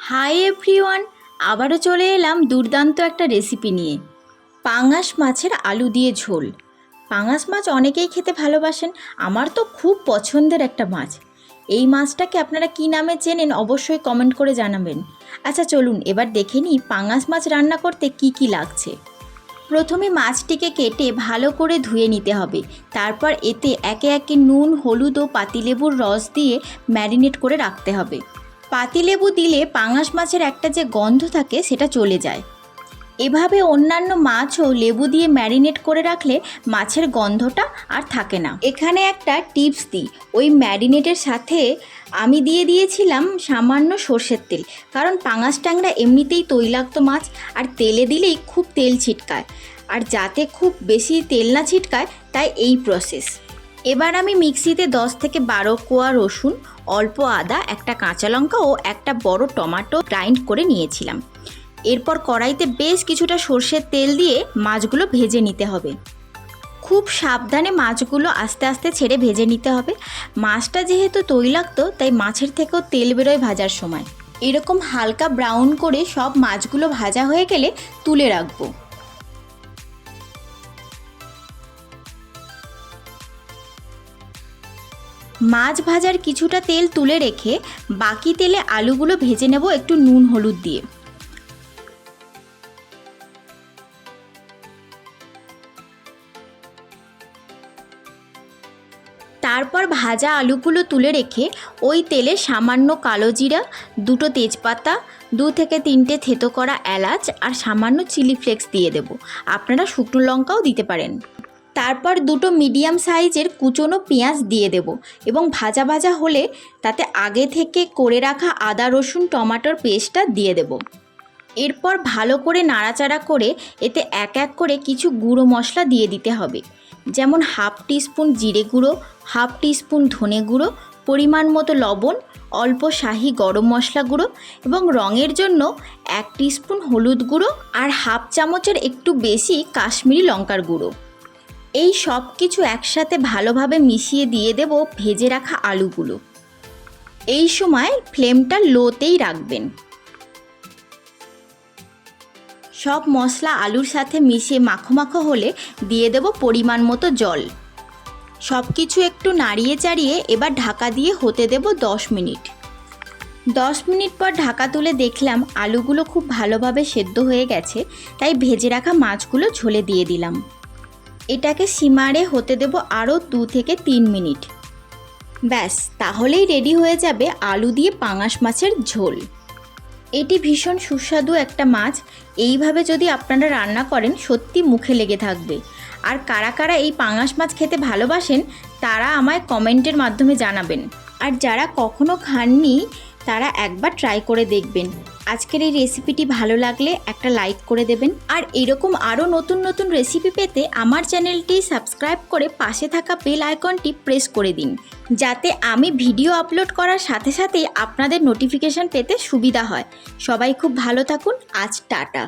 Hi everyone, আবারও চলে এলাম দুর্দান্ত একটা রেসিপি নিয়ে। পাঙাশ মাছের আলু দিয়ে ঝোল। পাঙাশ মাছ অনেকেই খেতে ভালোবাসেন, আমার তো খুব পছন্দের একটা মাছ। এই মাছটাকে আপনারা কী নামে চেনেন অবশ্যই কমেন্ট করে জানাবেন। আচ্ছা চলুন এবার দেখে নিই পাঙাশ মাছ রান্না করতে কি কি লাগছে। প্রথমে মাছটিকে কেটে ভালো করে ধুয়ে নিতে হবে। তারপর এতে একে একে নুন, হলুদ ও পাতিলেবুর রস দিয়ে ম্যারিনেট করে রাখতে হবে। পাতিলেবু দিলে পাঙাশ মাছের একটা যে গন্ধ থাকে সেটা চলে যায়। এভাবে অন্যান্য মাছও লেবু দিয়ে ম্যারিনেট করে রাখলে মাছের গন্ধটা আর থাকে না। এখানে একটা টিপস দিই, ওই ম্যারিনেটের সাথে আমি দিয়ে দিয়েছিলাম সামান্য সর্ষের তেল, কারণ পাঙাশ ট্যাংরা এমনিতেই তৈলাক্ত মাছ, আর তেলে দিলেই খুব তেল ছিটকায়, আর যাতে খুব বেশি তেল না ছিটকায় তাই এই প্রসেস। এবার আমি মিক্সিতে 10 থেকে 12 কোয়া রসুন, অল্প আদা, একটা কাঁচা লঙ্কা ও একটা বড় টমেটো গ্রাইন্ড করে নিয়েছিলাম। এরপর কড়াইতে বেশ কিছুটা সর্ষের তেল দিয়ে মাছগুলো ভেজে নিতে হবে। খুব সাবধানে মাছগুলো আস্তে আস্তে ছেড়ে ভেজে নিতে হবে। মাছটা যেহেতু তৈলাক্ত তাই মাছের থেকেও তেল বেরোয় ভাজার সময়। এরকম হালকা ব্রাউন করে সব মাছগুলো ভাজা হয়ে গেলে তুলে রাখবো। মাছ ভাজার কিছুটা তেল তুলে রেখে বাকি তেলে আলুগুলো ভেজে নেব একটু নুন হলুদ দিয়ে। তারপর ভাজা আলুগুলো তুলে রেখে ওই তেলে সামান্য কালো জিরা, 2টো তেজপাতা, 2 থেকে 3টে থেতো করা এলাচ আর সামান্য চিলি ফ্লেক্স দিয়ে দেব। আপনারা শুকনো লঙ্কাও দিতে পারেন। তারপর 2টো মিডিয়াম সাইজের কুচনো পেঁয়াজ দিয়ে দেব এবং ভাজা ভাজা হলে তাতে আগে থেকে করে রাখা আদা রসুন টমেটোর পেস্টটা দিয়ে দেব। এরপর ভালো করে নাড়াচাড়া করে এতে এক এক করে কিছু গুঁড়ো মশলা দিয়ে দিতে হবে, যেমন 1/2 টিস্পুন জিরে গুঁড়ো, 1/2 টিস্পুন ধনে গুঁড়ো, পরিমাণ মতো লবণ, অল্প শাহি গরম মশলা গুঁড়ো এবং রঙের জন্য 1 টিস্পুন হলুদ গুঁড়ো আর 1/2 চামচের একটু বেশি কাশ্মীরি লঙ্কার গুঁড়ো। এই সব কিছু একসাথে ভালোভাবে মিশিয়ে দিয়ে দেব ভেজে রাখা আলুগুলো। এই সময় ফ্লেমটা লোতেই রাখবেন। সব মশলা আলুর সাথে মিশিয়ে মাখো মাখো হলে দিয়ে দেব পরিমাণ মতো জল। সব কিছু একটু নাড়িয়ে চাড়িয়ে এবার ঢাকা দিয়ে হতে দেব 10 মিনিট। 10 মিনিট পর ঢাকা তুলে দেখলাম আলুগুলো খুব ভালোভাবে সেদ্ধ হয়ে গেছে, তাই ভেজে রাখা মাছগুলো ঝোলে দিয়ে দিলাম। এটাকে সিমারে হতে দেব আরও 2 থেকে 3 মিনিট। ব্যাস, তাহলেই রেডি হয়ে যাবে আলু দিয়ে পাঙাশ মাছের ঝোল। এটি ভীষণ সুস্বাদু একটা মাছ। এইভাবে যদি আপনারা রান্না করেন সত্যি মুখে লেগে থাকবে। আর কারা কারা এই পাঙাশ মাছ খেতে ভালোবাসেন তারা আমায় কমেন্টের মাধ্যমে জানাবেন। আর যারা কখনো খাননি তারা একবার ট্রাই করে দেখবেন। আজকের এই রেসিপিটি ভালো লাগলে একটা লাইক করে দেবেন। আর এরকম আরও নতুন নতুন রেসিপি পেতে আমার চ্যানেলটি সাবস্ক্রাইব করে পাশে থাকা বেল আইকনটি প্রেস করে দিন, যাতে আমি ভিডিও আপলোড করার সাথে সাথেই আপনাদের নোটিফিকেশান পেতে সুবিধা হয়। সবাই খুব ভালো থাকুন। আজ টাটা।